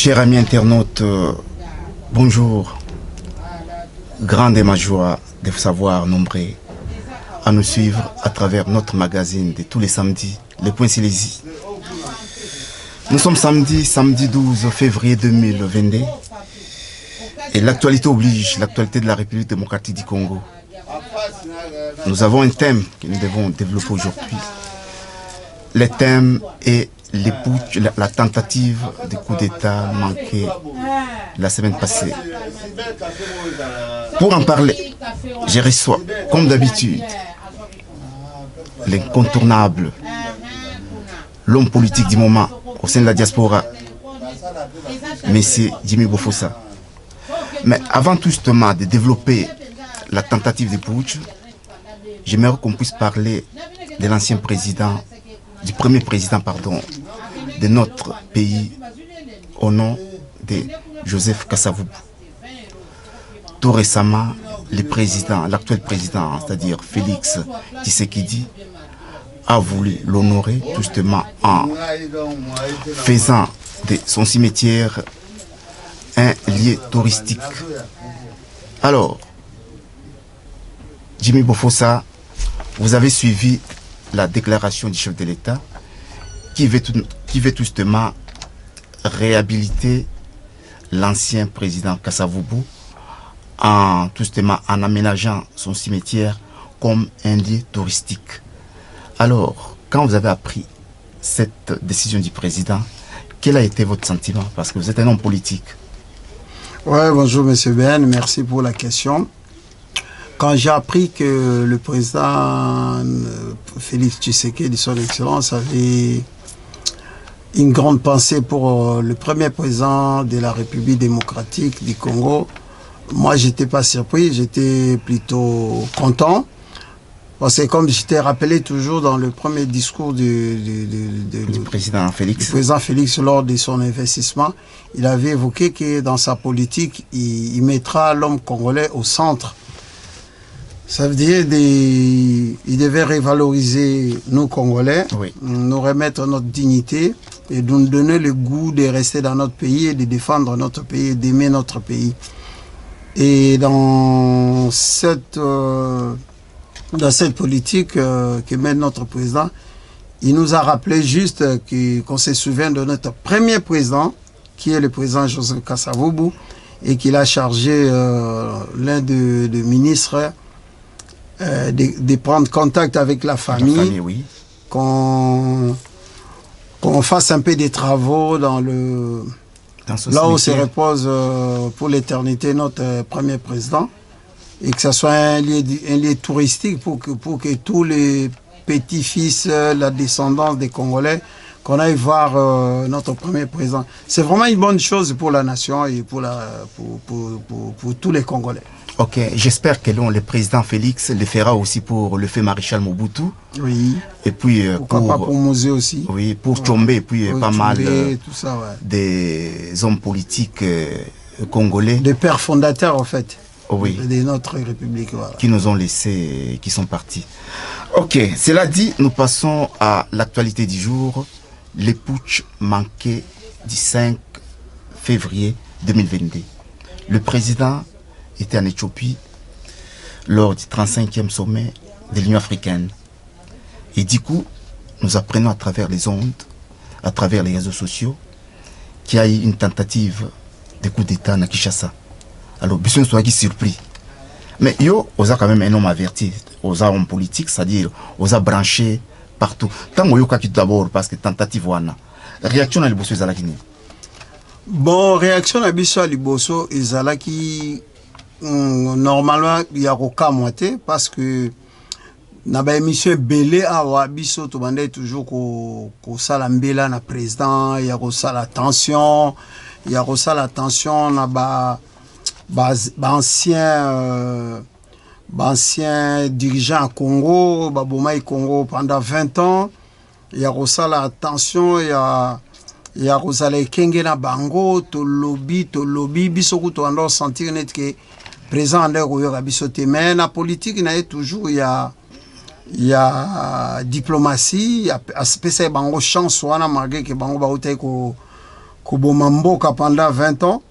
Chers amis internautes, bonjour. Grande est ma joie de vous savoir nombreux à nous suivre à travers notre magazine de tous les samedis, Les Points Silésie. Nous sommes samedi 12 février 2022 et l'actualité oblige, l'actualité de la République démocratique du Congo. Nous avons un thème que nous devons développer aujourd'hui. Le thème est la tentative de coup d'État manquée la semaine passée. Pour en parler, je reçois, comme d'habitude, l'incontournable, l'homme politique du moment au sein de la diaspora, M. Jimmy Bofosa. Mais avant tout justement de développer la tentative de putsch, j'aimerais qu'on puisse parler de l'ancien président, du premier président, pardon, de notre pays au nom de Joseph Kasavubu. Tout récemment, l'actuel président, c'est-à-dire Félix Tshisekedi, a voulu l'honorer justement en faisant de son cimetière un lieu touristique. Alors, Jimmy Bofosa, vous avez suivi la déclaration du chef de l'État qui veut tout justement réhabiliter l'ancien président Kasavubu en aménageant son cimetière comme un lieu touristique. Alors, quand vous avez appris cette décision du président, quel a été votre sentiment? Parce que vous êtes un homme politique. Oui, bonjour M. Ben, merci pour la question. Quand j'ai appris que le président Félix Tshisekedi, son Excellence, avait une grande pensée pour le premier président de la République démocratique du Congo, moi, j'étais pas surpris, j'étais plutôt content. Parce que comme je t'ai rappelé toujours dans le premier discours du président Félix lors de son investissement, il avait évoqué que dans sa politique, il mettra l'homme congolais au centre. Ça veut dire il devait revaloriser nous Congolais, oui, nous remettre notre dignité et nous donner le goût de rester dans notre pays et de défendre notre pays et d'aimer notre pays. Et dans cette politique que mène notre président, il nous a rappelé juste qu'on se souvient de notre premier président, qui est le président Joseph Kasavubu, et qu'il a chargé l'un des ministres de prendre contact avec la famille, oui, qu'on fasse un peu des travaux dans là où se repose pour l'éternité notre premier président, et que ce soit un lieu touristique pour que tous les petits-fils, la descendance des Congolais, qu'on aille voir notre premier président. C'est vraiment une bonne chose pour la nation et pour tous les Congolais. Ok, j'espère que le président Félix le fera aussi pour le fait maréchal Mobutu. Oui. Et puis pourquoi pas pour Mosé aussi. Oui, pour Tchombe, et puis pas mal tout ça, ouais, des hommes politiques congolais. Des pères fondateurs en fait. Oui. De notre République. Voilà. Qui nous ont laissés, qui sont partis. Ok, cela dit, nous passons à l'actualité du jour. Les putsch manqués du 5 février 2022. Le président était en Éthiopie lors du 35e sommet de l'Union africaine. Et du coup, nous apprenons à travers les ondes, à travers les réseaux sociaux, qu'il y a eu une tentative de coup d'État à Kinshasa. Alors, bien sûr, nous sommes surpris. Mais yo, on a quand même un homme averti, on a un homme politique, c'est-à-dire, on a branché partout. Tant qu'on a d'abord, parce que tentative, wana. Réaction à l'Ibosso, Izalaki. Bon, réaction à l'Ibosso, Izalaki, normalement, il y a aucun moitié, parce que na ba émission belé awa biso to bande toujours ko sala mbela na président, il y a ko sala tension, na ancien dirigeant à Congo, Babomaï Congo pendant 20 ans, il y a ko sala tension, il y a Rosale Kenge na bango to lobby biso ko to ando sentir net que président de Royo biso te, mais na politique na toujours il y a diplomatie, il y a spécial bango chance wana malgré que bango ba utai ko Koboma Mboka pendant 20 ans.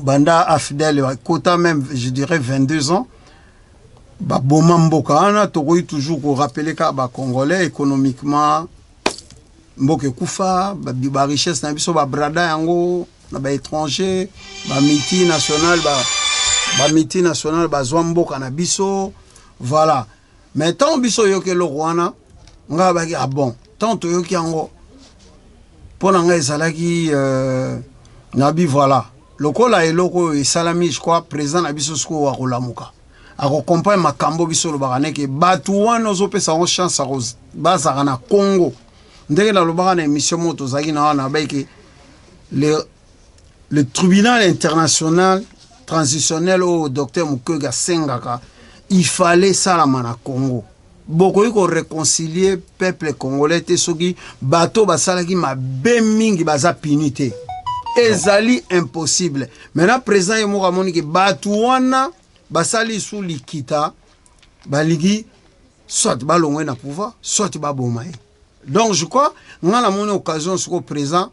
Banda Afdel, quota même, je dirais 22 ans. Boma Mboka, on a toujours rappelé que les Congolais, économiquement, Mboka Koufa, ba richesse, na biso ba brada yango, na ba étranger, ba multinational, ba multinational, ba zwa Mboka na biso, voilà. Mais tant biso yoke le Rwanda, nga ba ah bon, tant to yoke yango, pour nga ezalaki nabi voilà. Lokola eloko e salami je crois président na biso sko wa kolamuka. Akompagne makambo biso lo bakane ke batu wana ozopesa ngo chance a bazaka na Congo. Ndenge na lobaka na émission moto zaki na wana baike le tribunal international transitionnel au docteur Mukwege Sengaka, il fallait ça la mana Congo. Beaucoup ko réconcilier peuple congolais te soki bato basalaki mabe mingi baza punité. Ezali impossible. Maintenant président yemoka moni ke bato wana basali sous likita baligi soit balongwe na pouvoir soit baboma. Donc je crois on a mon occasion sur présent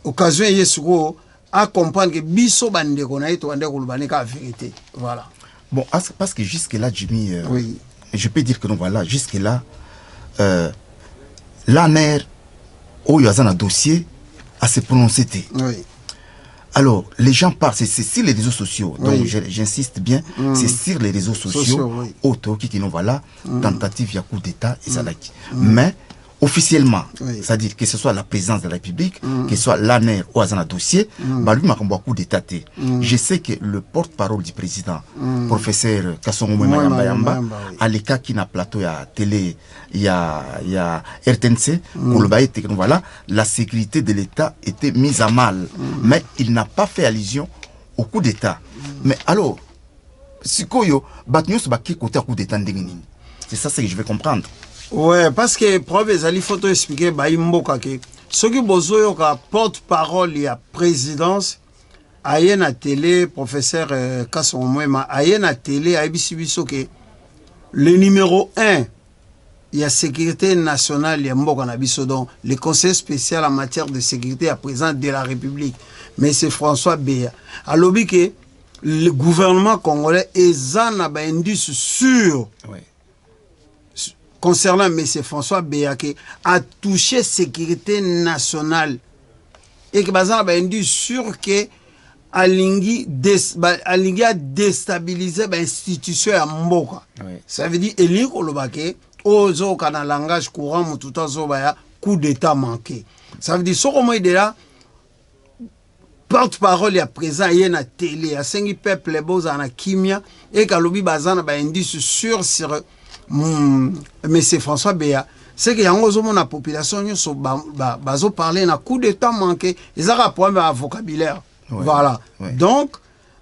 occasion yesuko à comprendre que biso bande kona ito ande kolubane ka vérité. Voilà. Bon, parce que jusque-là, Jimmy, oui. Je peux dire que non, voilà, jusque-là, l'ANER, où il y a un dossier, à se prononcer. Oui. Alors, les gens parlent, c'est sur les réseaux sociaux, donc oui. J'insiste bien, c'est sur les réseaux sociaux, oui. auto qui non, voilà, tentative, il y a coup d'État, et ça l'a dit. Mais, officiellement, oui. c'est-à-dire que ce soit la présidence de la République, que ce soit l'ANER ou un dossier, bah lui m'a coup d'État. Je sais que le porte-parole du président, professeur Kassongo Mayamba, à l'écart qui n'a plateau à télé, il y a RTNC, voilà, la sécurité de l'État était mise à mal, mais il n'a pas fait allusion au coup d'État. Mais alors, si koyo, batnyos ba qui côté coup d'État ndengini, c'est ça que je vais comprendre. Ouais, parce que preuve ezali photo expliquer ba imboka ke soki bozoyo ka porte-parole ya présidence aye na télé professeur Kassongo Mwema aye na télé aibisi biso ke le numéro 1 ya sécurité nationale ya mboka na biso donc le conseil spécial en matière de sécurité à président de la République mais c'est François Beya alobi ke le gouvernement congolais ezana ba indice sûr ouais. Concernant M. François Beyake, a touché sécurité nationale. Et que Bazan a dit sûr que Alingi a déstabilisé l'institution à Mboka. Ça veut dire Elie Kolobake, Ozo kana langage courant, Moututa Zobaya, coup d'état manqué. Ça veut dire, ce comment il est là, porte-parole il y a présent, il y a na télé, il y a 5 peuples, les beaux en a kimia, et Kalobi Bazan a dit sûr sur. Mais c'est François Beya. C'est que la population bazo parler na coup de temps manqué. Ils ont un problème à vocabulaire. Ouais, voilà. Ouais. Donc,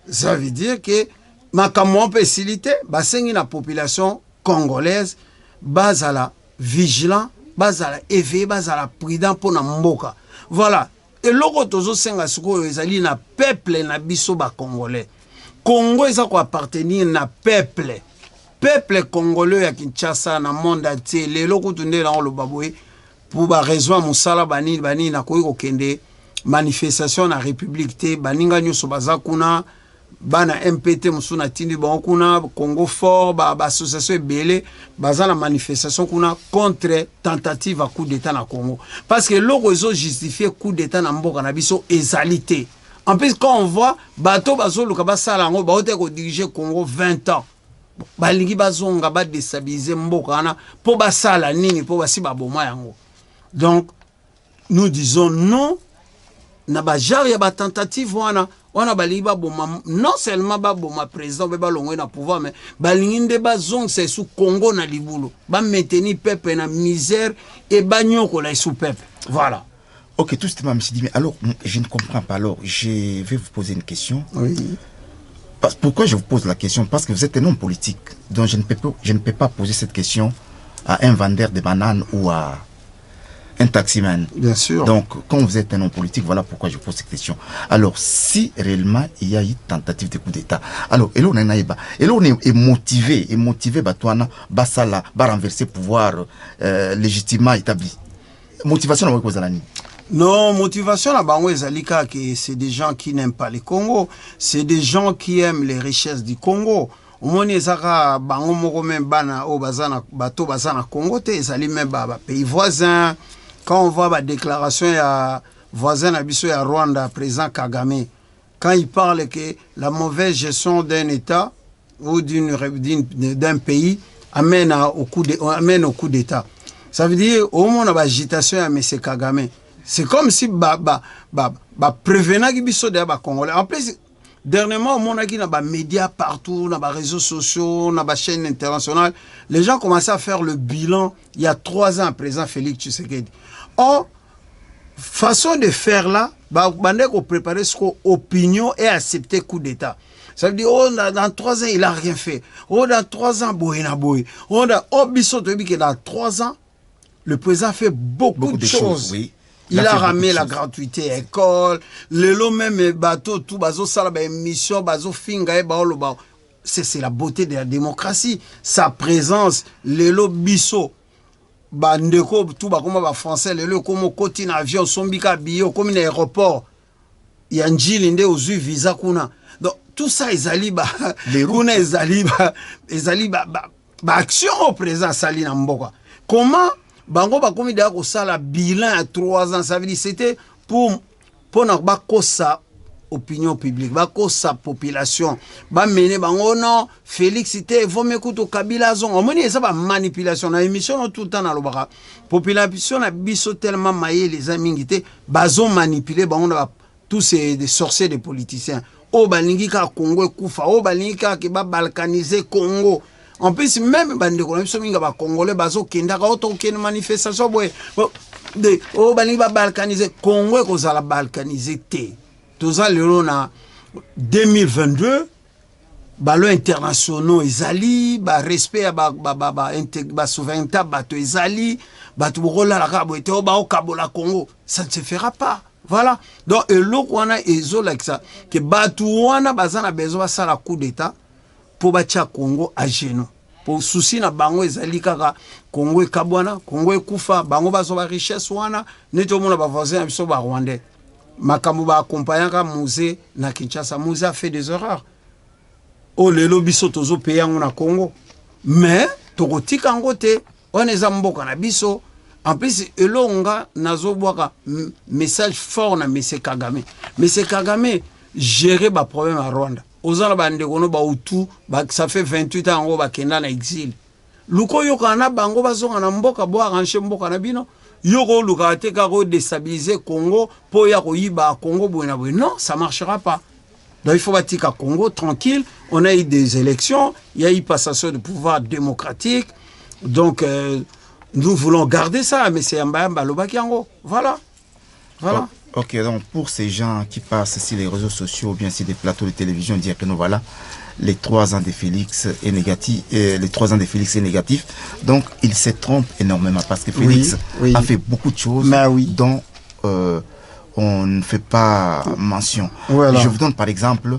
ça veut dire que ma on peut faciliter, la population congolaise, basala vigilant, basala éveillé, basala prudent pour na mboka. Voilà. Et l'autre tozo senga suko ezali na peuple na biso ba congolais. Congo ils ont appartenir na peuple. Peuple congolais à Kinshasa na monde entier les locaux tourner dans le baboué pour ba raison musala bani na koyi kende manifestation na république te baninga nyoso bazakuna bana MPT musuna tindi ba kuna Congo fort ba association belé bazana manifestation kuna contre tentative à coup d'état na Congo parce que loko ils ont justifié coup d'état na mboka na biso ezalité en plus quand on voit bato bazo luka basala ngo ba ote ko diriger Congo 20 ans balingi bazonga ba déstabiliser mboka na po basala nini po basi baboma yango. Donc nous disons non na ba jar ya ba tentative wana balingi baboma non seulement baboma président ba longwe na pouvoir mais balingi nde bazong c'est sous Congo na libulu ba maintenir peuple na misère et banyoko la sous peuple. Voilà. OK, tout simplement monsieur dit mais alors je ne comprends pas, alors je vais vous poser une question. Oui. Pourquoi je vous pose la question? Parce que vous êtes un homme politique, donc je ne peux pas poser cette question à un vendeur de bananes ou à un taximan. Bien sûr. Donc, quand vous êtes un homme politique, voilà pourquoi je pose cette question. Alors, si réellement il y a eu tentative de coup d'État, alors, et là on est motivé, Batouana, Bassala, va renverser pouvoir légitimement établi. Motivation, on va poser la nuit. Non, motivation à Bango et Zalika, c'est des gens qui n'aiment pas le Congo. C'est des gens qui aiment les richesses du Congo. Au moins, ils ont Bango Morome Bana au Bazana, Bateau Bazana Congo, ils ont même pays voisins. Quand on voit la déclaration, il y a voisin Abisso et Rwanda, président Kagame, quand il parle que la mauvaise gestion d'un État ou d'un pays amène au coup d'État. Ça veut dire, au moins, on a agitation à M. Kagame. C'est comme si prévenant qui biso de ba Congolais. En plus, dernièrement, on a qui na ba médias partout, na ba réseaux sociaux, na ba chaînes internationales. Les gens commençaient à faire le bilan il y a 3 ans, président Félix Tshisekedi. Or, façon de faire là, bande qu'on préparer ce qu'on opinion et accepter coup d'État. Ça veut dire, oh, dans 3 ans, il n'a rien fait. Oh, dans 3 ans, boyena boy. Oh, biso te dit que dans 3 ans, le président fait beaucoup de choses. Oui. Il a ramené la gratuité à l'école, le lot même bateau, tout, bazo sala ba émission, bazo finga ba olo ba. C'est la beauté de la démocratie. Sa présence, le lot biso, ba ndeko, tout ba comme ba français, le lot comme côté avion, sombika bio, comme un aéroport. Il y a un gilinde aux visa kuna. Donc tout ça, ils allaient ba, kuna ils allaient ba action au présent sali na mboka. Comment Bango bakomi da ko sala bilan à 3 ans, ça veut dire c'était pour na ba kosa opinion publique, ba kosa population, ba mener bango non Félix c'était vaut mieux que Kabila zon. On moni ça ba manipulation na émission tout le temps na lobaka. Population na biso tellement maillé les amis ngité bazon manipuler bango na tous ces des sorciers des politiciens. O balingi ka Congo kufa, o balingi ka ke ba balkaniser Congo. En plus, même les Congolais, ils manifestation. Oh, ils balkaniser. Congo, ils ont balkanisé. Tout ça, en 2022, ballons internationaux, ils allient, respect à la souveraineté, ils allient, Congo. Ça ne se fera pas. Voilà. Donc, et l'autre, on a ça. Que Batouana, Bazana, besoin de la coup d'État. Pour batia Congo à genoux. Pour souci na bango ezali kaka Congo e kabwana, Congo e kufa, bango bazo ba richesse wana, neto mona ba voisin biso ba rwandais. Makambo ba accompagnaka musée na Kinshasa, musée a fait des erreurs. O lelo biso tozo payer na Congo. Mais tokotika ngote, on eza mboka na biso. En plus elonga nazo bwaka message fort na M. Kagame. M. Kagame gérer ba problème à Rwanda. Ozana bande kono ba utu ça fait 28 ans ngo ba kenda na exil. Luko yoka na bango bazonga na mboka bo arranger mboka na bino. Yoko luka te ka ko déstabiliser Congo po ya ko yiba Congo boina boina. Non, ça marchera pas. Donc il faut bâtir à Congo tranquille, on a eu des élections, il y a eu passation de pouvoir démocratique. Donc nous voulons garder ça mais c'est Mbamba Lobakiango. Voilà. Voilà. Ok, donc pour ces gens qui passent sur les réseaux sociaux ou bien sur des plateaux de télévision, dire que nous voilà, les 3 ans de Félix est négatif, les 3 ans de Félix est négatif. Donc il se trompe énormément parce que Félix a fait beaucoup de choses dont on ne fait pas mention. Voilà. Je vous donne par exemple,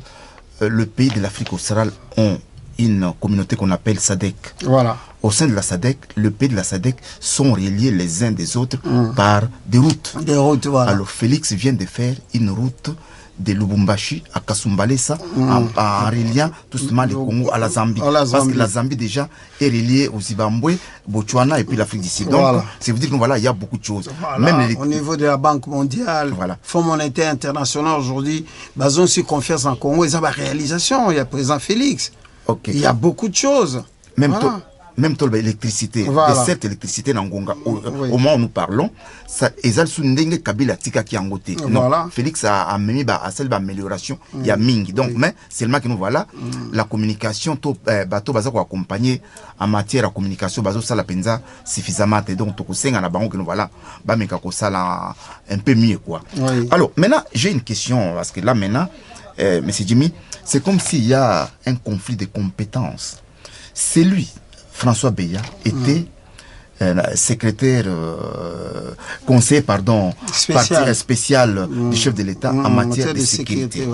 le pays de l'Afrique australe ont une communauté qu'on appelle SADC. Voilà. Au sein de la SADC, le pays de la SADC sont reliés les uns des autres par des routes. Des routes, voilà. Alors Félix vient de faire une route de Lubumbashi à Kasumbalesa en reliant tout simplement le Congo à la Zambie. Parce que la Zambie déjà est reliée au Zimbabwe, Botswana et puis l'Afrique du Sud. Donc, ça veut dire que voilà, il y a beaucoup de choses. Voilà. Même au niveau de la Banque mondiale, Fonds monétaire international aujourd'hui, basons sur confiance en Congo, il y a la réalisation, il y a présent Félix. Il y a beaucoup de choses. Même l'électricité, cette électricité dans Ngonga, au moment où nous parlons, ça ezal sundenge Kabila tika ki angote. Non, Félix a amené à celle d'amélioration, il y a Ming. Donc, mais seulement que nous voilà, la communication, bateau baza ko accompagner en matière de communication, bazo sala penza suffisamment. Donc, toko senga na bango que nous voilà, ba meka ko sala un peu mieux quoi. Alors, maintenant, j'ai une question parce que là maintenant, Monsieur Jimmy, c'est comme s'il y a un conflit de compétences. C'est lui. François Beya était secrétaire, conseiller, pardon, spécial du chef de l'État en matière de sécurité.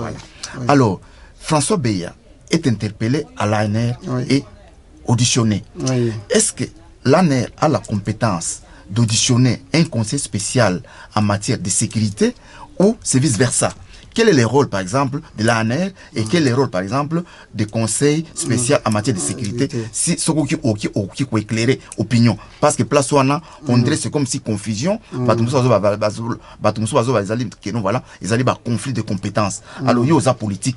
Alors, François Beya est interpellé à l'ANR et auditionné. Est-ce que l'ANR a la compétence d'auditionner un conseil spécial en matière de sécurité ou c'est vice-versa? Quel est le rôle, par exemple, de l'ANR et quel est le rôle, par exemple, des conseils spéciaux en matière de sécurité? Si ce qui peut éclairer opinion. Parce que place on dirait c'est comme si confusion, voilà, ils allaient conflit de compétences. Alors, il y a aux politiques,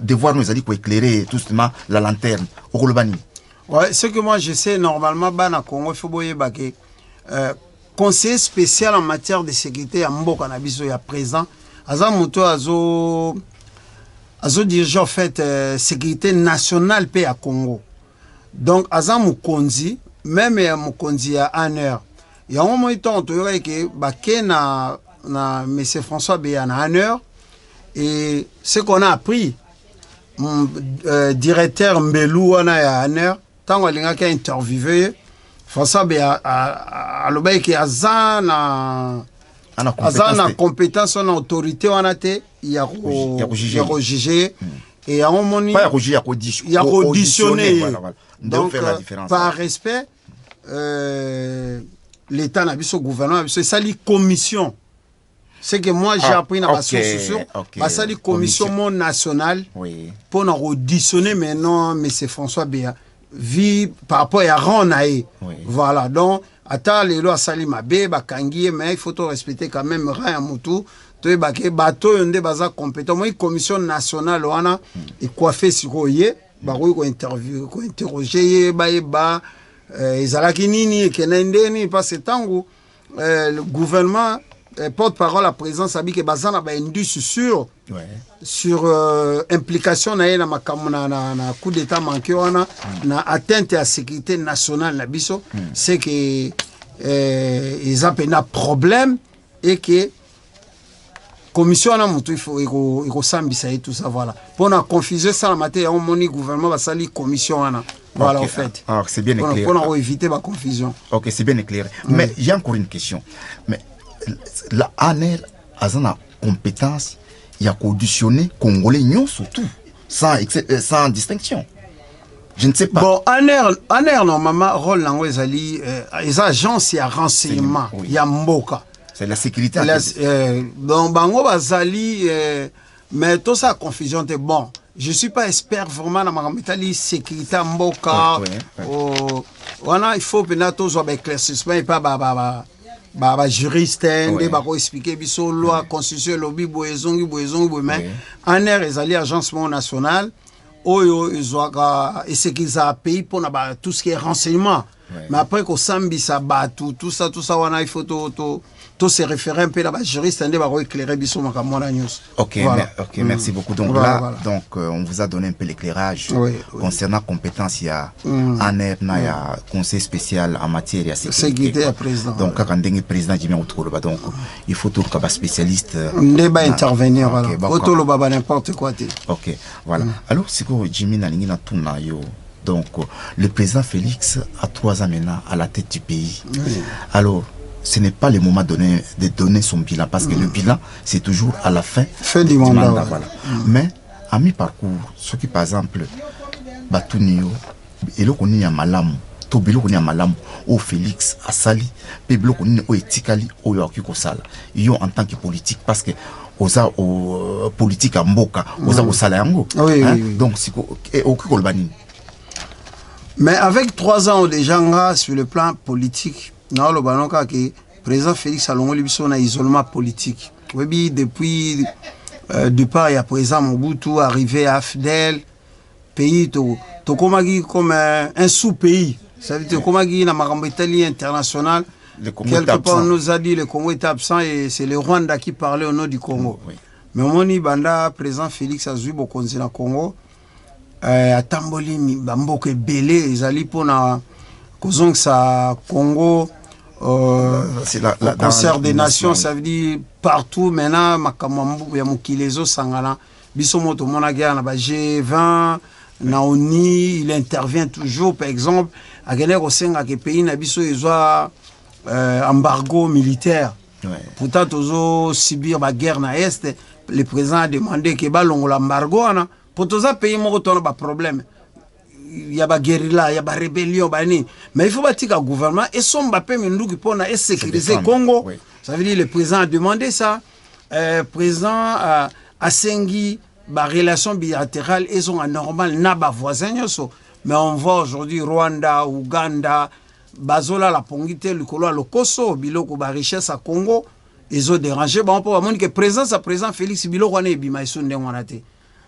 devoir nous allaient éclairer tout simplement la lanterne. Ouais, ce que moi je sais, normalement, Bana Congo, il faut que conseiller spécial en matière de sécurité à Mboka Nabiso, il y a présent. Azamuto azo dirige en fait sécurité nationale paix à Congo. Donc Azam Konzi, même Mukonzi à ANR. Il y a un moment où on dirait que na M. François Béa na ANR et ce qu'on a appris, directeur Mbelou à ANR, tant qu'on a interviewé François Béa à l'obéi qui a zana na compétence en autorité on a été il y a jugé et à un moment il y a auditionné donc par respect l'état n'a vu gouvernement c'est ça la commission c'est que moi j'ai appris dans la source ça la commission nationale pour auditionner maintenant M. François Béa vie par rapport à Ranae voilà donc ata lelo asali mabe bakangi mais il faut respecter quand même rien mutu to bake bato yonde baza compétent moi commission nationale wana et coiffé sikoye ba ko interview ko interroger ba ezalaki nini kenendeni parce que tango le gouvernement porte-parole à présence abi que bazana ba indus sur implication na na makamuna na coup d'état manqué wana na atteinte à sécurité nationale na biso c'est que ils ont un problème et que commission na mutu il faut sambisa et tout ça voilà pour na confuser ça la matière on moni gouvernement va sali commission wana voilà en fait alors c'est bien éclairé pour éviter la confusion. OK, c'est bien éclairé mais il y a encore une question mais la ANR a une compétence il y a qu'auditionner congolais non surtout sans distinction. Je ne sais pas. Bon, ANR normalement rôle lango ezali les agences ya renseignement ya mboka. C'est la sécurité. Donc bango bazali mais tout ça confusion est bon. Je suis pas expert vraiment dans ma métallie sécurité mboka. Il faut peut-être soit éclaircissement et pas juriste nde bako expliquer biso loi constitution lobby boezongi mais ANR ezali agencement national oyo ezwaka et ce qu'ils a pays pour tout ce qui est renseignement mais après ko sambisa batu tout ça wana il faut to se référer un peu là juriste nde bako éclairer biso makamona news. OK, OK, merci beaucoup. Donc donc on vous a donné un peu l'éclairage concernant compétences il y a ANR na ya conseil spécial en matière de sécurité président. Donc quand ndenge président Jimmy Outro donc il faut tout que spécialiste ndeba intervenir voilà. Auto lo baba n'importe quoi. OK, voilà. Alors c'est que Jimmy na lingi na tuna yo. Donc le président Félix a 3 ans maintenant à la tête du pays. Alors ce n'est pas le moment de donner son bilan parce que le bilan c'est toujours à la fin du mandat voilà. Mais à mi-parcours ce qui par exemple Batunio et le koni ya malamu to bilo koni ya malamu au Félix asali pe bilo koni o etikali o yo akiko sala yo en tant que politique parce que oza au politique à mboka oza au sala yango donc c'est au kolbani. Mais avec 3 ans déjà sur le plan politique non, le banoka que président Félix Salongo Libiso na isolement politique. Oui, depuis départ il y a président Mobutu arrivé à Fidel pays to komagi comme un sous-pays. Ça veut dire komagi na makambo italien international. Quelque part on nous a dit le Congo est absent et c'est le Rwanda qui parlait au nom du Congo. Mais moni banda président Félix a joué beaucoup na Congo. Atamboli bamboko belé ezali pona kozong sa Congo c'est le concert des nations ça veut dire partout maintenant makamambu ya mukilezo sangana biso moto monagya na ba G20 na ONU il intervient toujours par exemple à gagner au senga que pays na biso ezwa embargo militaire pourtant tozo subir ba guerre na est le président a demandé que ba longo l'embargo ana pour tous pays moko tona ba problème y a des guérilla, il y a des rébellions, mais il faut bâtir un gouvernement et son Mbappé Mendouk pour sécuriser le Congo. Oui. Ça veut dire que le président a demandé ça. Le président a Sengi, la relation bilatérale, ils sont anormales, n'a pas voisin. Mais on voit aujourd'hui Rwanda, Ouganda, Bazola, la Pongite, le Kolo, le Koso, Biloko, la richesse à Congo, ils ont dérangé. Bon, on peut voir que le président Félix Biloko, on est bimaïsou,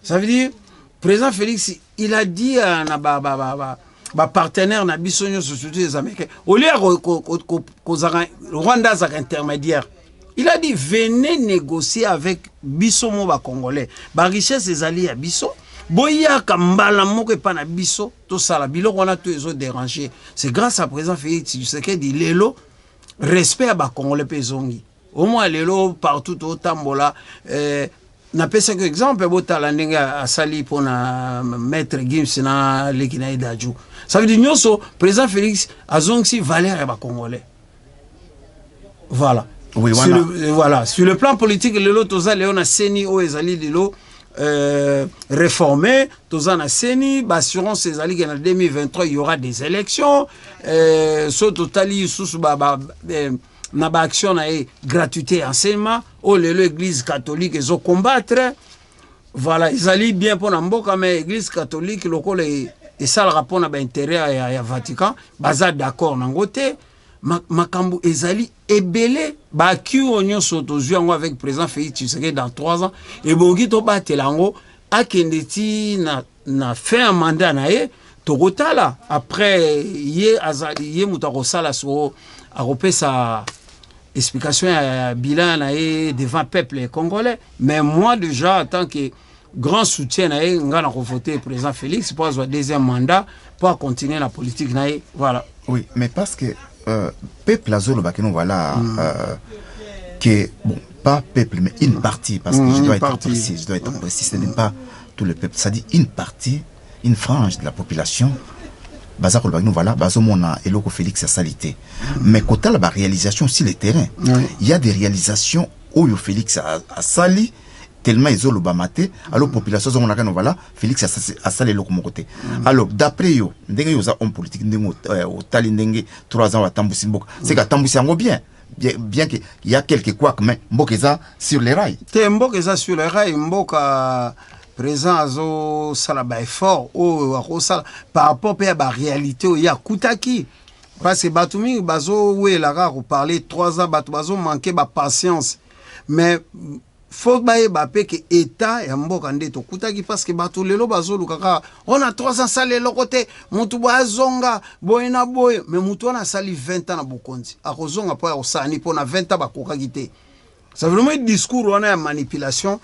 ça veut dire, le président Félix, il a dit à nos partenaires, na bisonyo société des Américains, au lieu de Rwanda est intermédiaire, il a dit venez négocier avec Bissomo Congolais. Ba richesse des alliés à Bisso. Boya Kambala Moko pas na Bisso, tout ça la bilo on a tous les autres dérangés. C'est grâce à président Félix Tshisekedi dit Lelo respect à ba Congolais pezongi. Au moins Lelo partout au Tambola na pesa que exemple botala ndenge a sali pour na maître Gims na lekina idaju. Ça veut dire nyoso président Félix azongsi valeur à ba Congolais. Voilà. Oui, voilà. Sur le plan politique, Lelo Toza Léon a Seni o ezali Lelo réformé, Toza na Seni, assurance ezali en 2023 il y aura des élections, so totali sous na ba action na gratuité enseignement, o Lelo église catholique ezo combattre. Voilà, ezali bien pour mboka mais église catholique lokolo et ça le rapport na ba intérêt à Vatican, baza d'accord nangote. Makambu ezali ebele ba ki onyo soto zuango avec le président Félix Tshisekedi dans 3 ans et bongi to batelango akendeti na fait un mandat na ye tokotala après ye mutako sala so arope sa explication à bilan na ye devant peuple congolais mais moi déjà en tant que grand soutien na ye ngana ko voter président Félix pour avoir deuxième mandat pour continuer la politique na ye voilà. Oui, mais parce que peuple azolo bakeno voilà que bon pas peuple mais une partie parce que je dois être précis, ce n'est pas tout le peuple, ça dit une partie, une frange de la population bazako bakeno voilà bazomona eloko Félix a salité mais côté la réalisation sur le terrain il y a des réalisations où Félix a sali tellement ils ont le bamaté alors population on a voilà Félix a salé le côté alors d'après yo ndenge yo za homme politique ndenge au tali ndenge 3 ans à Tambusi Mboka c'est qu'à Tambusi ngo bien qu'il y a quelques couacs mais Mboka za sur les rails te Mboka za sur les rails Mboka présent azo sala ba effort au sala par rapport à la réalité il y a Koutaki parce que batumi bazo ouais la rare parler 3 ans bazo manquer ba patience mais faut que que état ya mboka ndeto kutaki parce que bato lelo bazolu kaka on a 3 ans salé le côté mutu bazonga boyena boy mais mutu on a sali 20 ans na bokonzi akozonga po ya osani po na 20 ans bakoka kité ça veut dire discours on a manipulation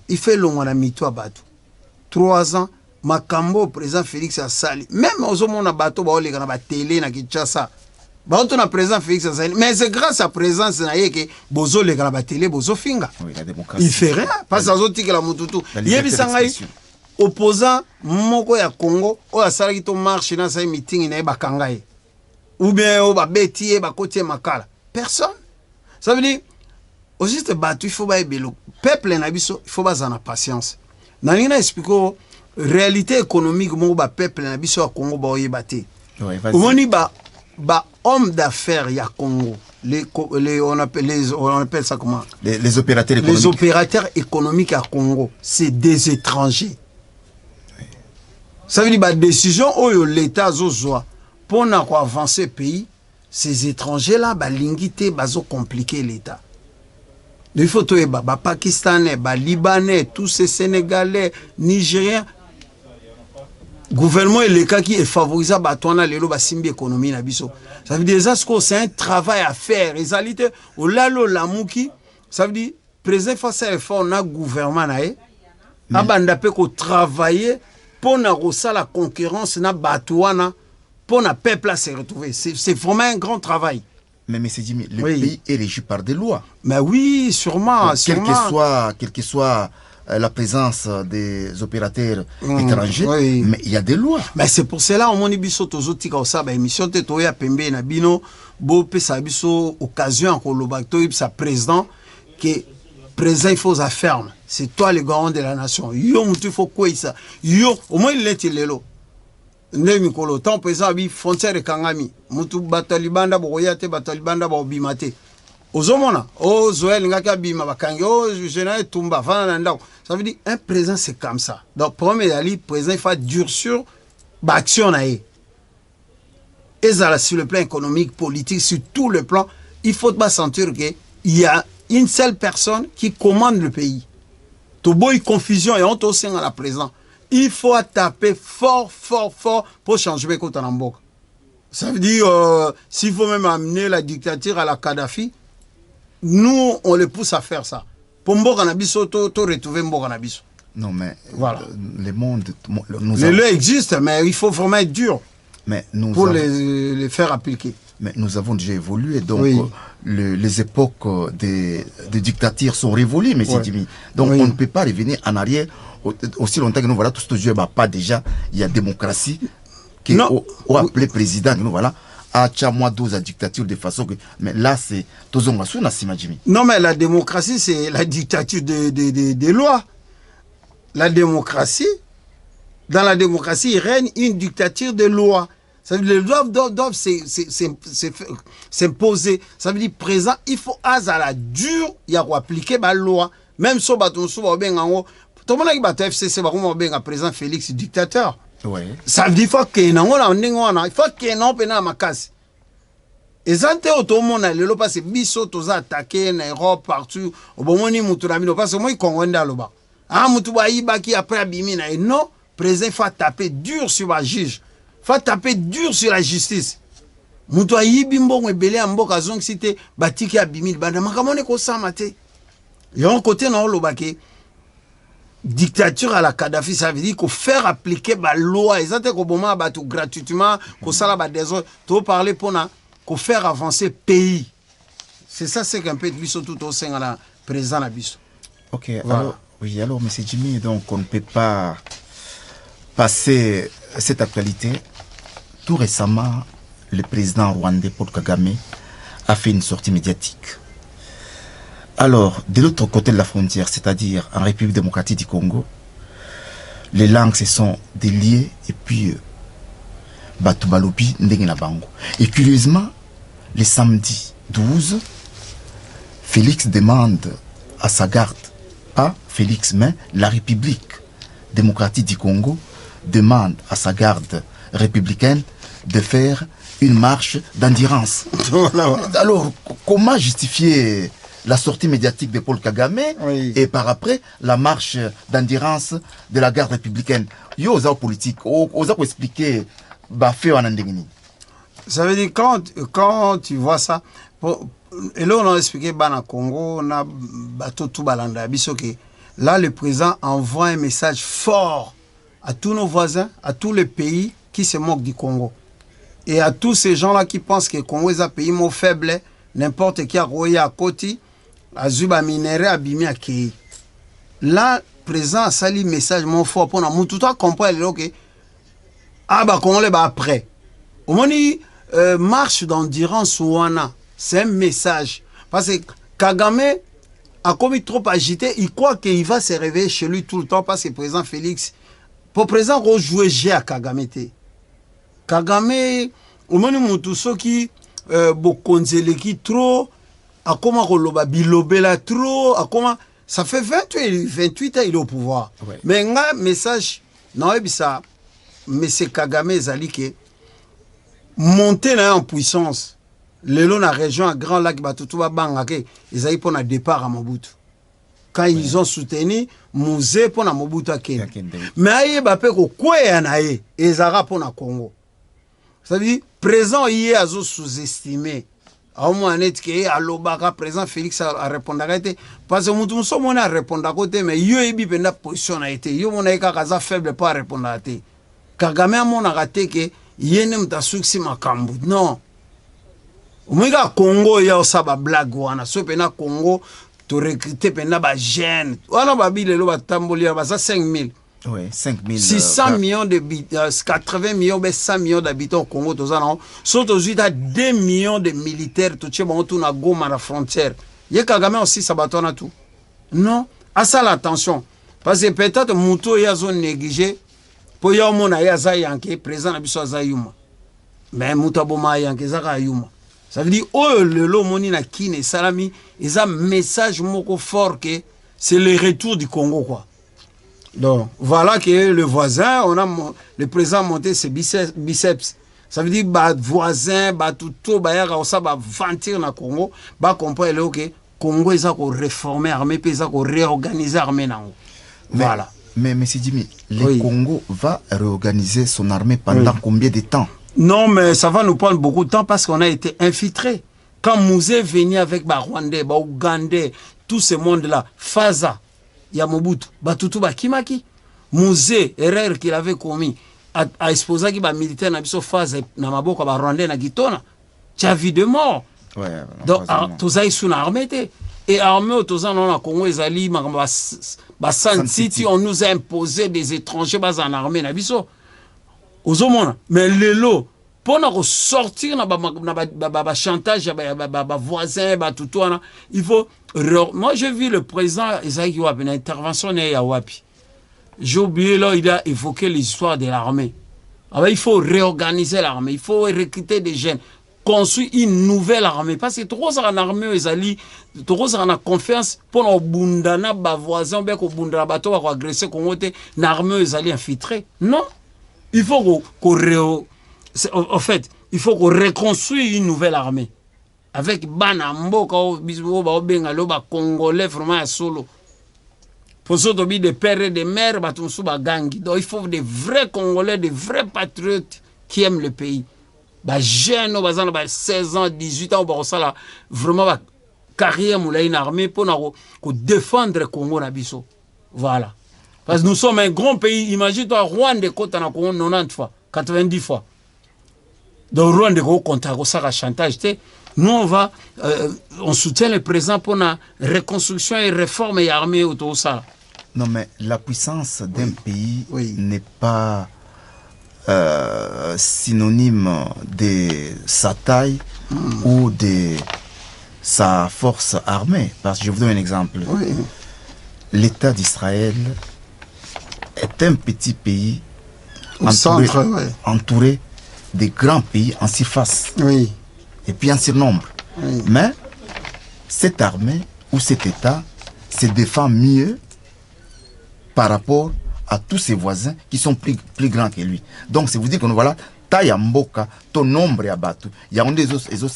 il fait long na mito bato 3 ans makambo président Félix a sali même ozomona bato ba oleka na ba télé na Kinshasa ba on a président Félix a sali mais c'est grâce à présence na yeke bozo le la télé bozo finga il fait rien parce que azoti que la mututu yebisanga opposant moko ya Congo o asala ki to marche na sa meeting na ba kangai ou bien o ba beti ba kotie makala personne ça veut dire au juste battu il faut ba ebelo peuple na biso il faut ba zana patience na nina expliquer réalité économique mo ba peuple na biso ya Congo ba oyebate omoni ba hommes d'affaires ya Congo on appelle ça comment les opérateurs économiques. Les opérateurs économiques à Congo c'est des étrangers oui. Ça veut dire ba décision où l'état zozoa pour na ko avancer pays ces étrangers là ba lingité bazo compliquer l'état il faut to ba pakistanais ba libanais tous ces sénégalais nigériens gouvernement et les cas qui est favorisé batona lelo basimbi économie na biso ça veut dire ça c'est un travail à faire réalité au lalo lamuki ça veut dire président face à effort na gouvernement na abanda pe ko travailler pour na rosa la concurrence na batouana pour na peuple à se retrouver c'est vraiment un grand travail mais monsieur Jimmy le pays est régi par des lois mais oui sûrement donc, quel que soit la présence des opérateurs étrangers, mais il y a des lois. Mais c'est pour cela on moni biso tozotika osaba émission te toya pembe na bino bo pesa biso occasion ko lobacto sa président que président il faut afferme c'est toi le garant de la nation yo mutu faut quoi ça yo au moins il est lelo ne mikolo tant président bi frontière kangami mutu batalibanda boyate batalibanda bobimate ozomona o Zoel ngaka bima bakangi o général Tumba vana ndako. Ça veut dire un président c'est comme ça. Donc premier ali président il faut durcir action naé. Et ça sur le plan économique, politique, sur tout le plan, il faut pas sentir que il y a une seule personne qui commande le pays. Tout beau confusion et on aussi à la présent. Il faut taper fort pour changer mes côtés en bok. Ça veut dire, s'il faut même amener la dictature à la Kadhafi, nous, on les pousse à faire ça. Pour Mbok Anabiso, to retrouver Mbok Anabiso. Non, mais voilà. Le monde... Les lois existent, mais il faut vraiment être dur mais pour les faire appliquer. Mais nous avons déjà évolué, donc oui. Les époques des dictatures sont révolues, M. Jimmy. Donc on ne peut pas revenir en arrière aussi longtemps que nous voilà tous toujours pas déjà. Il y a démocratie qui au appelé président, nous voilà. À mois 12 à dictature de façon que mais là c'est Jimmy. Non mais la démocratie c'est la dictature des lois. La démocratie, dans la démocratie, il règne une dictature de lois. Ça veut dire les lois doivent s'imposer. Ça veut dire présent, il faut à la dure, il y a appliquer la loi. Même si on bien en haut, tout le monde qui FCC va bien à présent Félix dictateur. Ouais. Ça veut dire qu'il faut qu'il y ait un peu de casse. Et ça, tout le monde a le passé, biso, tous attaqué en Europe, partout. Au bon moment, nous parce que moi, il convainc là-bas. Ah, Moutouba qui après Abimina. Et non, président, il faut taper dur sur la juge. Il faut taper dur sur la justice. Moutouba Bimbo, et Belé, Ambo, Kazong, cité, Batiki Abimina. Badamakamone, Kosamate. Et on côté, non, l'obake. Dictature à la Kadhafi, ça veut dire qu'il faut faire appliquer la loi. Et ça, c'est qu'au moment où gratuitement, qu'on s'en a des autres, tout parler pour qu'on faire avancer le pays. C'est ça, c'est qu'un peu de biso tout au sein à la présent à biso. Ok, voilà. Alors, oui, alors, M. Jimmy, donc on ne peut pas passer cette actualité. Tout récemment, le président rwandais Paul Kagame a fait une sortie médiatique. Alors, de l'autre côté de la frontière, c'est-à-dire en République démocratique du Congo, les langues se sont déliées et puis Batubalobi Ndengena Bango. Et curieusement, le samedi 12, Félix demande à sa garde, pas Félix, mais la République démocratique du Congo demande à sa garde républicaine de faire une marche d'endurance. Alors, comment justifier la sortie médiatique de Paul Kagame et par après la marche d'endurance de la garde républicaine? Yo, aux politique, aux expliquer, ça veut dire quand tu vois ça, et là on a expliqué dans Congo, on a bateau tout balanda, là le président envoie un message fort à tous nos voisins, à tous les pays qui se moquent du Congo. Et à tous ces gens-là qui pensent que le Congo est un pays moins faible, n'importe qui a rouillé à côté, à Zuba minéré, à Bimi à Kei. Là, présent, ça lit message moins fort pour nous. Tout à comprendre que ah bah qu'on l'est après. Au moment marche d'endurance ouana, c'est un message. Parce que Kagame a commis trop agité, il croit qu'il va se réveiller chez lui tout le temps parce que président Félix, pour président rejouer G à Kagame. Kagame, au moment où tout ce qui bokonzele qui trop, à comment roloba bilobela trop, à comment ça fait 28 ans il est au pouvoir. Ouais. Mais un message, non, et ça, mais c'est Kagame Zalike monter là en puissance. Le long de la région à Grand Lac Batutuba Bangake, ils avaient pour un départ à Mobutu. Quand ils ont soutenu Mouzé pour un Mobutu à Kenya. Mais aïe bapé ko quoi anaye ezara pour na Congo. Ça veut dire présent hier a sous-estimé. Au moins net que alobaka présent Félix a répondu à été parce que mutu so mona répondre à côté mais yo ebi penda position a été yo mona ka kaza faible pas répondre à été. Kagame a mona raté que yene mtasuksi makambu. Non. Omiga Congo ya osaba blague wana so pena Congo to recruter pena ba jeune. Wana ba bile lo ba tambolia ba 5000. Oui, 5000. 600 millions d'habitants, 80 millions, 100 millions d'habitants au Congo, tout ça, non? Sont aujourd'hui à 2 millions de militaires, tout ça, on tourne à Goma à la frontière. Il y a Kagame aussi, ça bâtonne à tout. Non, à ça l'attention. Parce que peut-être, Mouto, il y a zone négligée, po ya mona ya za yanke président na biso za yuma mais mutaboma yanke za ka yuma. Ça veut dire oh le moni na kine salami ils a message moko fort que c'est le retour du Congo quoi. Donc voilà que le voisin le président monté ses biceps. Ça veut dire bah voisin bah tout bah ya ka ça bah vantir na Congo bah comprendre que Congo ils a ko réformer armée puis ils a ko réorganiser armée nango. Voilà. Mais M. Jimmy, le Congo va réorganiser son armée pendant combien de temps? Non, mais ça va nous prendre beaucoup de temps parce qu'on a été infiltrés. Quand Mouzé venait avec Rwandais, Ougandais, tout ce monde-là, Faza, Yamobutu, Batutu, Kimaki, Mouzé, erreur qu'il avait commis, a exposé qu'il y militaire na biso Faza, Namaboko, Rwandais, na Gitona, tu as vu de mort. Ouais, donc, tout ça, ils sont armés. Et armés, tout ça, on a Congo, ils allaient, on nous a imposé des étrangers en armée, na biso. Mais le lot, pour sortir na chantage, voisin, tout, il faut. Moi, j'ai vu le président Isaïe Wapi, une intervention à Wapi. J'ai oublié là, il a évoqué l'histoire de l'armée. Il faut réorganiser l'armée, il faut recruter des jeunes, construire une nouvelle armée. Parce que trop ça en armée, trop ça en confiance pour nos bundana, voisins, pour bundana, bateau, pour agresser, qu'on une armée, ils allaient infiltrer. Non. Il faut en fait, il faut qu'on reconstruise une nouvelle armée. Avec Banambo, Congolais, vraiment solo. Pour ça, des pères et des mères, donc il faut des vrais Congolais, des vrais patriotes qui aiment le pays. Jeunes, 16 ans, 18 ans, vraiment, carrière, une armée pour défendre le Congo. Voilà. Parce que nous sommes un grand pays. Imagine-toi, Rwanda côte en 90 fois, 90 fois. Donc Rwanda compte à chantage. Nous on soutient le président pour la reconstruction et réforme et armée autour de ça. Non mais la puissance d'un pays n'est pas synonyme de sa taille ou de sa force armée. Parce que je vous donne un exemple. L'État d'Israël est un petit pays entouré de grands pays en surface et puis en surnombre. Mais cette armée ou cet État se défend mieux par rapport à tous ses voisins qui sont plus grands que lui. Donc c'est vous dire que nous voilà, taille mboka, ton nombre à battu. Il y a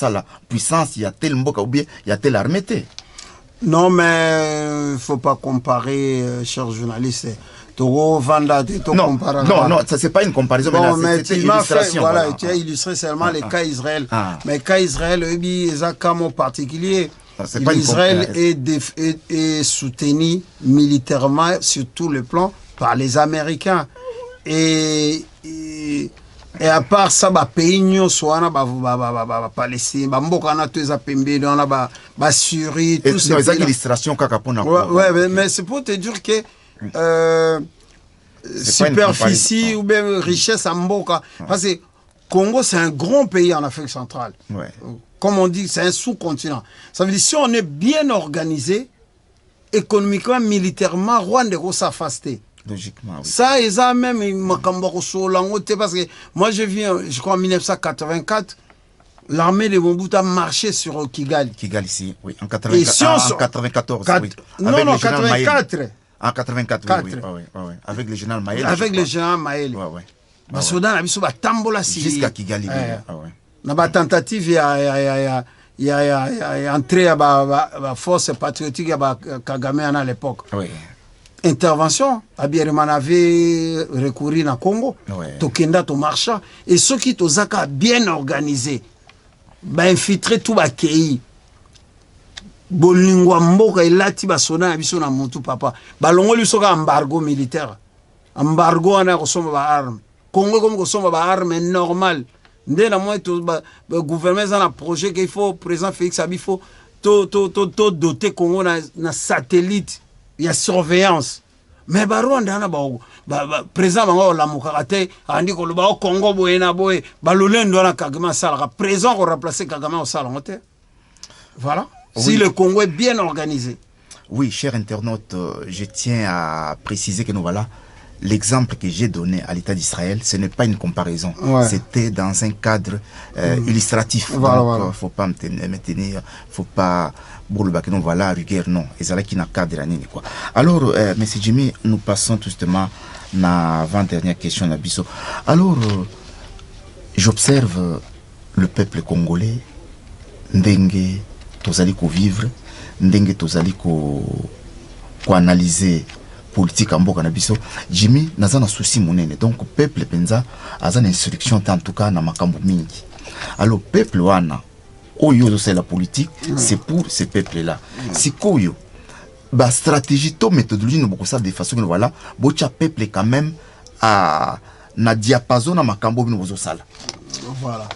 la puissance, il y a tel mboka ou bien il y a telle armée. Non, mais il ne faut pas comparer, chers journalistes. Non, ça c'est pas une comparaison, mais c'est une illustration. Voilà, tu as illustré seulement les cas Israël. Mais cas Israël, il y a un cas particulier. Israël est soutenu militairement sur tout le plan par les Américains. Et à part ça, pays soit Palestine, Syrie, tout ça. C'est une illustration. Ouais, mais c'est pour te dire que superficie ou bien richesse à Mboka. Parce que Congo, c'est un grand pays en Afrique centrale. Comme on dit, c'est un sous-continent. Ça veut dire si on est bien organisé, économiquement, militairement, Rwanda est fasté. Logiquement, oui. Ça, ils ont même parce que moi, je viens, je crois, en 1984, l'armée de Mobutu a marché sur Kigali. Kigali, ici, oui. En 94, oui. Non, non, 84. En 84, oui. Avec le général Maël. Avec le général Maël. Jusqu'à Kigali. Dans la tentative, il y a entré à la force patriotique à Kagame à l'époque. Oui. Intervention, Abierman avait recouru dans le Congo, Tokenda, to marcha, et ceux qui ont bien organisé, infiltré tout le pays. Bolingwa mboka elati basona na biso na mutu papa balongo lisoka embargo militaire embargo ana kosomba ba arme Congo comme kosomba ba arme normal ndé na moi to gouvernement a un projet qu'il faut président Félix Abifo to doter Congo na satellite ya surveillance mais ba Rwanda na ba président bango la mukakate andi ko ba Congo boyena boy balolendo na Kagame sala président ko remplacer Kagame au salon te voilà. Si le Congo est bien organisé. Oui, chers internautes, je tiens à préciser que nous voilà, l'exemple que j'ai donné à l'État d'Israël, ce n'est pas une comparaison. Ouais. C'était dans un cadre illustratif. Voilà, Donc, voilà. faut pas me tenir, faut pas non, voilà, rigueur, non. Et ça qui n'a cadre quoi. Alors, M. Jimmy, nous passons tout justement à la avant-dernière question à Bisso. Alors, j'observe le peuple congolais, ndenge tozali ko vivre, ndenge tozali ko analyser politique en mboka na biso. Jimmy naza na souci monene. Donc peuple penza aza na instruction en tout cas na makambo mingi. Alors peuple wana oyo c'est la politique, c'est pour ce peuple là. Si koyo ba stratégie to méthodologie no boko ça de façon que voilà, bocha peuple quand même à na diapason na makambo bino bozo sala. Voilà.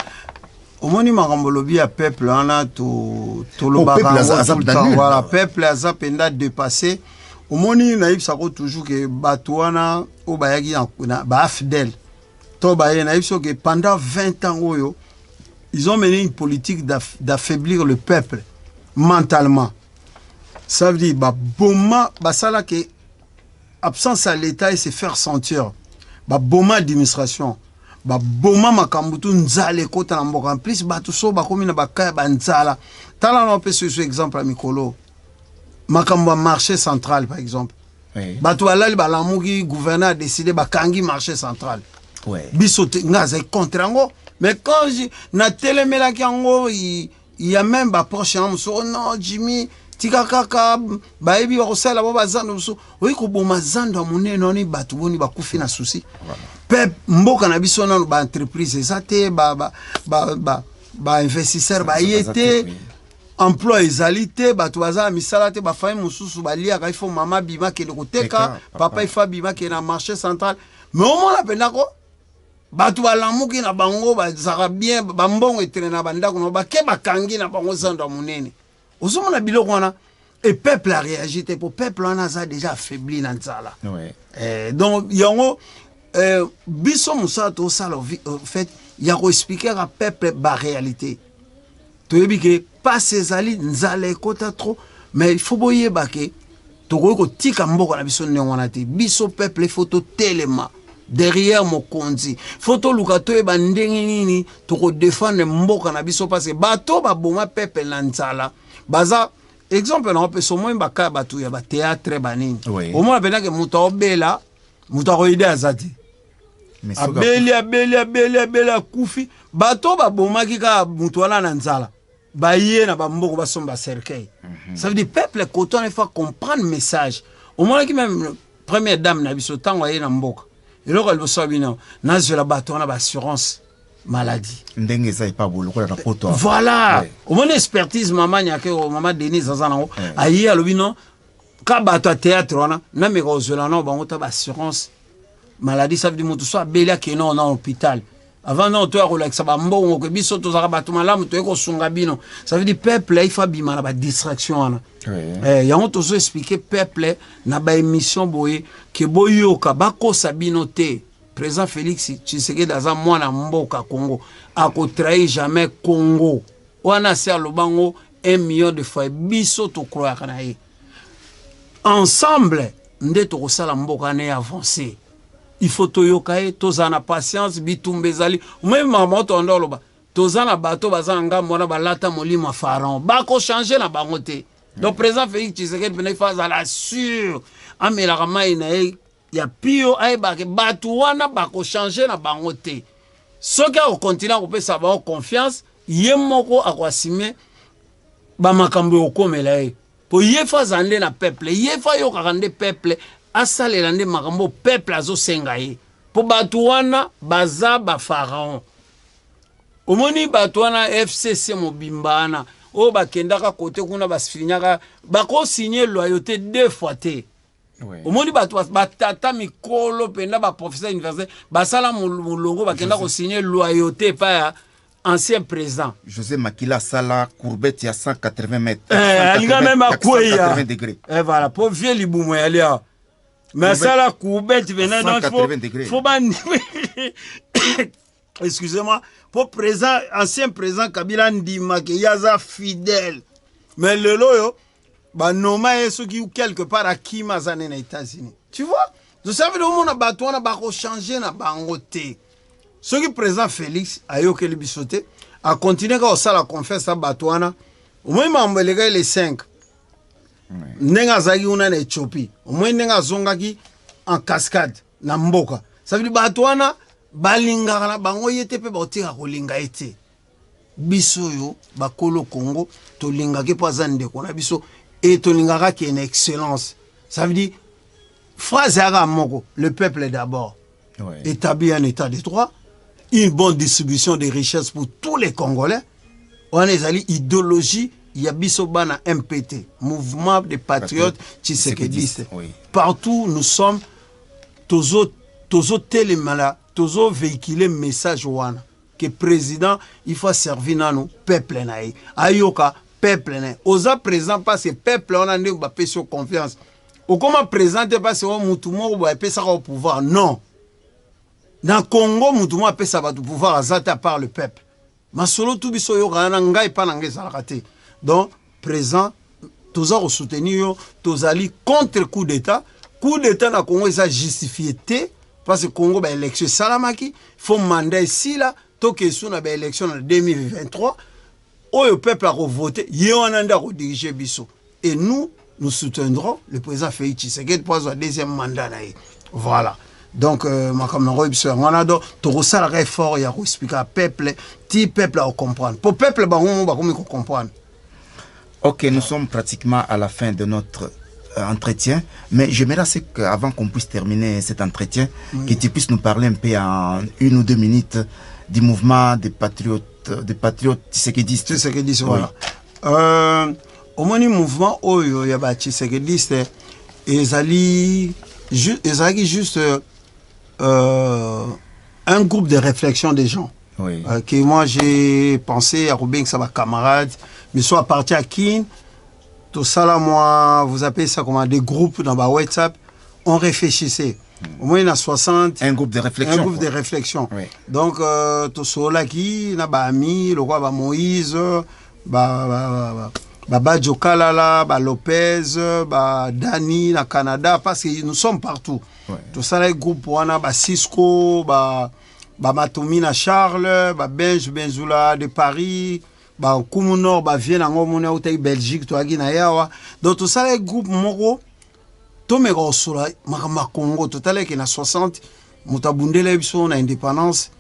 Au moni makambo lobi ya peuple wana to lo voilà, peuple aza penda dépasser. Au moni naïf sako toujours que batouana o bayagi na ba fidèle. To baye naïf so que pendant 20 ans oyo ils ont mené une politique d'affaiblir le peuple mentalement. Ça veut dire bah boma basala que absence à l'état et se faire sentir. Bah boma administration. Ba boma makambutu nzale kota na mboka en plus batu so ba komi na bakaya ba nzala tala na pe ce exemple à mikolo makambo marché central par exemple batu alali ba lamuki gouverneur a décidé ba kangi marché central biso ngaza contre ngo mais quand na telemela kango il y a même ba proche en so non Jimmy tika kaka baebi ba kosala ba bazando so oui ko boma zando munene ni batu boni ba kufi na souci pep mboka na biso na ba entreprise ezate ba investisseur ba yete emploi ezalité ba toaza misala te ba famille mususu ba lia ka ifo mama bima ke le koteka papa ifa bima ke na marché central mais au moins la penako ba to alamuki na bango ba zaka bien ba mbongo etrena ba ndako no ba ke ba kangi na bango zando munene ozomo na biloko wana et peuple a réagi te pour peuple on a déjà affaibli na nzala donc yango biso musa to sala en fait ya ko expliquer à peuple ba réalité to yebi que pas ces ali nzale kota trop mais il faut boyer ba ke to ko tika mboko na biso ne wana te biso peuple photo telema derrière mokonzi photo lukato e bandengi nini to ko défendre mboka na biso parce bato ba boma peuple na nzala baza exemple na pe so mo mbaka batu ya ba théâtre banini au moins bena ke muta obela muta ko ide azati abeli kufi bato ba bomaki ka mutu wana na nzala ba yé na ba mboko ba somba cercueil ça veut dire peuple koton il faut comprendre message au moins qui même première dame na biso tango yé na mboka eloko le so bino na zela bato na ba assurance maladie ndenge ça pas bolo ko na poto voilà au moins expertise maman nyake o maman Denise azana ayi alobino ka bato théâtre wana na me ko zela na bango ta ba assurance maladie ça veut dire mutu soit belia ke non na hôpital avant non toi relaxa ba mbongo ko biso to zaka batu malamu to ko sunga bino ça veut dire peuple il faut bima na ba distraction wana yango to zo expliquer peuple na ba émission boye ke boyoka ba ko sabino te président Félix Tshisekedi daza mwana mboka Congo a ko trahir jamais Congo wana c'est lobango 1 million de fois biso to croire kana ye ensemble nde to ko sala mboka ne avancer il faut toyokae tozana patience bitumbezali même maman tondo loba tozana bato bazanga mona balata molima pharaon ba ko changer na bangote donc président Félix Tshisekedi bena phase à la sûr amela kama ina ya pio ay ba ke bato wana ba ko changer na bangote soki au continent ko pesa ba confiance yemoko akwasime ba makambo okomela po yefa zande na peuple yefa yo kakande peuple asalela nde makambo peuple azo senga ye po bato wana baza ba pharaon omoni bato wana FCC mobimbana o bakendaka kote kuna basinyaka bako signer loyauté 2 fois te omoni bato batata mikolo penda ba professeur universitaire basala mulongo bakenda ko signer loyauté pa ya ancien président José Makila Sala courbette ya 180 mètres aliga même à quoi 180 degrés et voilà pour vieux libumo yalia mais ça la courbette venait donc faut excusez-moi pour présent ancien président Kabila Ndima que yaza fidèle mais le loyo ba noma est ce qui quelque part à Kima zané na États-Unis tu vois Vous savez, on a changé na bangote. Ce qui président Félix a eu que le bisoté a continué à la conférence à Batouana. Au moins, il y a les 5. Nenga zagi una na Éthiopie. Au moins, nenga zongaki en cascade na mboka. Ça veut dire Batouana balinga na bango yete pe baotira kolinga ete. Biso yo bakolo Congo to linga ke pazande kona biso et to linga ki une excellence. Ça veut dire phrase à moko, le peuple d'abord. Ouais. Établir un état de droit, une bonne distribution des richesses pour tous les Congolais. On est allé idéologie, il y a Bisobana MPT, mouvement des patriotes tshisekidistes. Oui. Partout nous sommes tozo télémala, tozo véhiculer message wana que président il faut servir na nous peuple naï. Ayoka peuple naï. Osa présent pas ce peuple on a ne ba sur confiance. Ou comment présenter parce que Moutouma ou ça au pouvoir. Non. Dans Congo, Moutouma a ça au pouvoir à part le peuple. Mais solo tout biso yo ngai pa nangé salakate. Donc présent tous a soutenir tous ali contre coup d'état. Coup d'état na Congo ça justifié parce que Congo ba élection salamaki, faut mandat ici là, to que sous na ba élection en 2023. Le peuple a voté, il on a diriger biso. Et nous soutiendrons le président Félix Tshisekedi pour son deuxième mandat. Voilà. Donc, on a tout ça le fort, il y a expliqué à peuple, petit peuple à comprendre. Pour peuple, on va comprendre. Ok, nous sommes pratiquement à la fin de notre entretien, mais j'aimerais qu'avant qu'on puisse terminer cet entretien, que tu puisses nous parler un peu en 1 ou 2 minutes du mouvement des patriotes tshisekidistes. Tshisekidistes, voilà. Au moins, le mouvement Oyo Yaba Tshisekidiste, ils allaient juste un groupe de réflexion des gens. Oui. Que moi j'ai pensé à Robin, ça va camarade, mais soit parti à Kin, tout ça là, moi, vous appelez ça comment des groupes dans ma WhatsApp, on réfléchissait. Au moins, il y a 60. Un groupe de réflexion. Un groupe de réflexion. Oui. Donc, tout ça là qui, n'a pas ami, le roi Moïse, Badjo Kalala, Lopez, Dani, na Canada, parce que nous sommes partout. Ouais. Tout ça, les groupes, on a Cisco, Matomina Charles, Benj Benzoula de Paris, Koumounor, Vienne, Angomona, Belgique, Yawa. Donc tout ça, les groupes Moro, Tomero Sola, Makama Congo, tout à l'heure, il y a 60, Moutabundele, on a indépendance.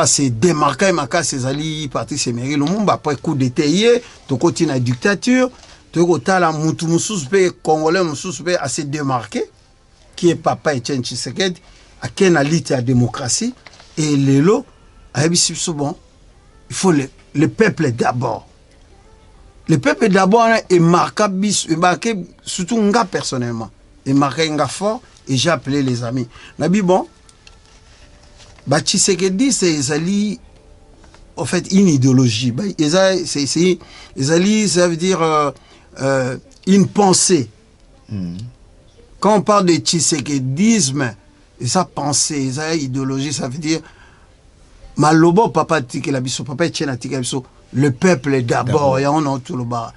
C'est démarqué, ces alliés, parti séméri, le monde, après coup d'état, tu continues la dictature, tu as la Moutoumoussouspé, Congolais, Moussouspé, assez démarqué, qui est Papa Etienne Tshisekedi, à qui a lutte à la démocratie, et les lots, bon, il faut le peuple d'abord. Le peuple d'abord est marqué, surtout nga personnellement, est marqué nga fort, et j'ai appelé les amis. Nabi bon, Tshisekedi, c'est en fait une idéologie. Ça veut dire une pensée. Quand on parle de Tshisekedisme, ça pensée, ça idéologie, ça veut dire Malobo papa tike la biso, papa tchena tike la biso, le peuple d'abord, et on a tout le bas.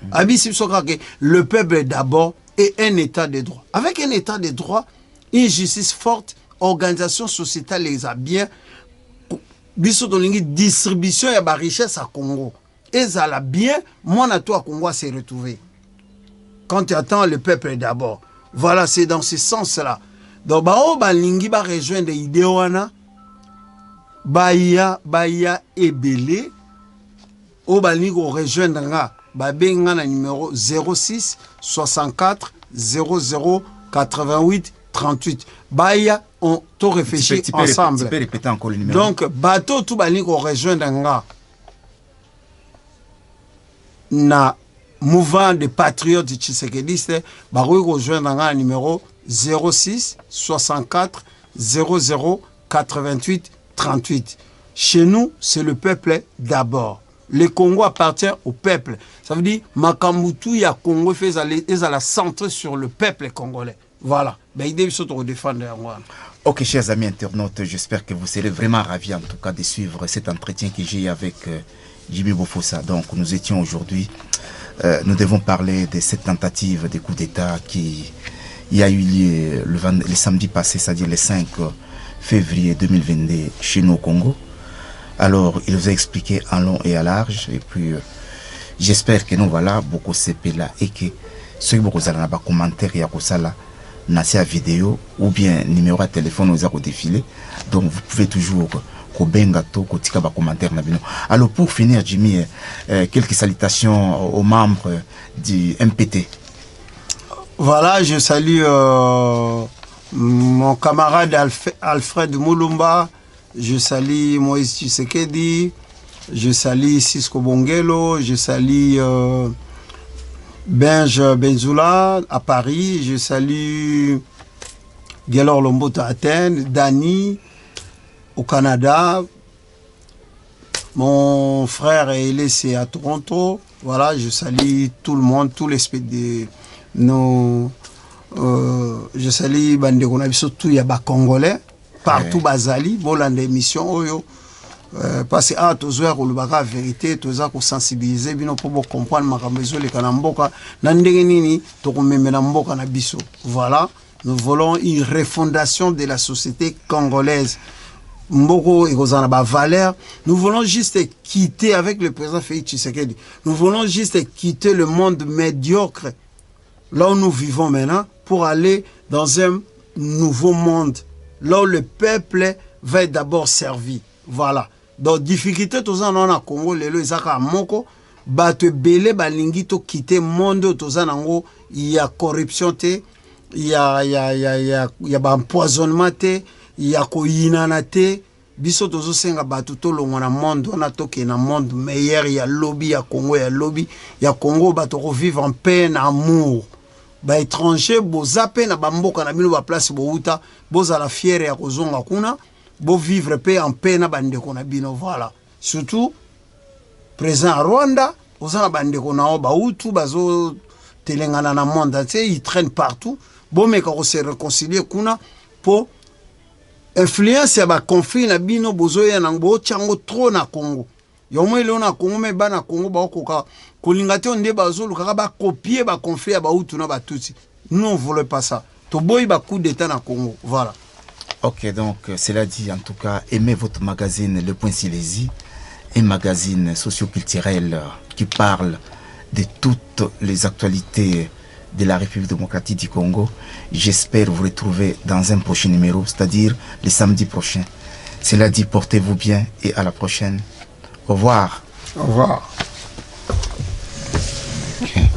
Le peuple d'abord et un état de droit. Avec un état de droit, une justice forte, organisation sociétale les a bien biso dolingi distribution ya ba richesse à Congo et ça l'a bien moi na toi Congo s'est retrouvé quand tu attends le peuple d'abord. Voilà, c'est dans ce sens là. Donc balingi ba rejoindre idée wana baya ebele o balingi ko rejoindre nga ba benga na numéro 06 64 00 88 38. Baya, on tout réfléchit ensemble. Tu peux répéter encore le numéro. Donc, bateau tout bali ko rejoindre nga na mouvement de patriotes tshisekedistes, ba ko rejoindre nga numéro 06 64 00 88 38. Chez nous, c'est le peuple d'abord. Le Congo appartient au peuple. Ça veut dire Makambutu ya Congo fait la centre sur le peuple congolais. Voilà. Ok, chers amis internautes, j'espère que vous serez vraiment ravis en tout cas de suivre cet entretien que j'ai eu avec Jimmy Boffossa. Donc nous étions aujourd'hui, nous devons parler de cette tentative de coup d'État qui il y a eu lieu le samedi passé, c'est-à-dire le 5 février 2022 chez nous au Congo. Alors, il vous a expliqué en long et à large. Et puis, j'espère que nous voilà beaucoup CP là et que ceux qui vous avez des commentaires et à na sa vidéo ou bien numéro de téléphone aux a défilé. Donc, vous pouvez toujours commentaire. Alors, pour finir, Jimmy, quelques salutations aux membres du MPT. Voilà, je salue mon camarade Alfred Moulumba, je salue Moïse Tshisekedi, je salue Cisco Bongelo, je salue Benj Benzoula à Paris, je salue Guélor Lomboto à Athènes, Dani au Canada, mon frère est à Toronto. Voilà, je salue tout le monde, tous les je salue Bandekona, surtout il y a des Congolais, partout Bazali, Bolande émission Oyo. Parce que tous la vérité, tous pour sensibiliser, pour comprendre ma camézo les kanamboka, nandengeni, tokomemela na biso. Voilà, nous voulons une refondation de la société congolaise. Mboko et Gozana valeur. Nous voulons juste quitter avec le président Félix Tshisekedi. Nous voulons juste quitter le monde médiocre là où nous vivons maintenant pour aller dans un nouveau monde là où le peuple va être d'abord servi. Voilà. Donc difficulté tous en on a Congo lelo ezaka moko bato belé balingi to quitter monde tous en ango il y a corruption te il y a empoisonnement te il y a koyinana te biso tozo senga bato to longa na monde on a toke na monde meilleur il y a lobby ya Congo ya lobby ya Congo bato ko vivre en paix en amour ba étranger bozape na bamboka na bino ba place bo uta boza la fière ya kozonga kuna bo vivre paix en paix na bandeko na bino voilà surtout présent Rwanda ozana bandeko na ba utu bazo telengana na monde entier ils traînent partout bo meka ko se réconcilier kuna po influence ya ba conflit na bino bozo ya nango chango trop na Congo yomo ile na Congo me bana Congo ba okoka kolingate onde bazolu kaka ba copier ba conflit ya ba utu na ba tutsi nous on voulait pas ça to boy ba coup d'état na Congo voilà. Ok, donc cela dit, en tout cas, aimez votre magazine Le Point Silésie, un magazine socio-culturel qui parle de toutes les actualités de la République démocratique du Congo. J'espère vous retrouver dans un prochain numéro, c'est-à-dire le samedi prochain. Cela dit, portez-vous bien et à la prochaine. Au revoir. Au revoir. Okay.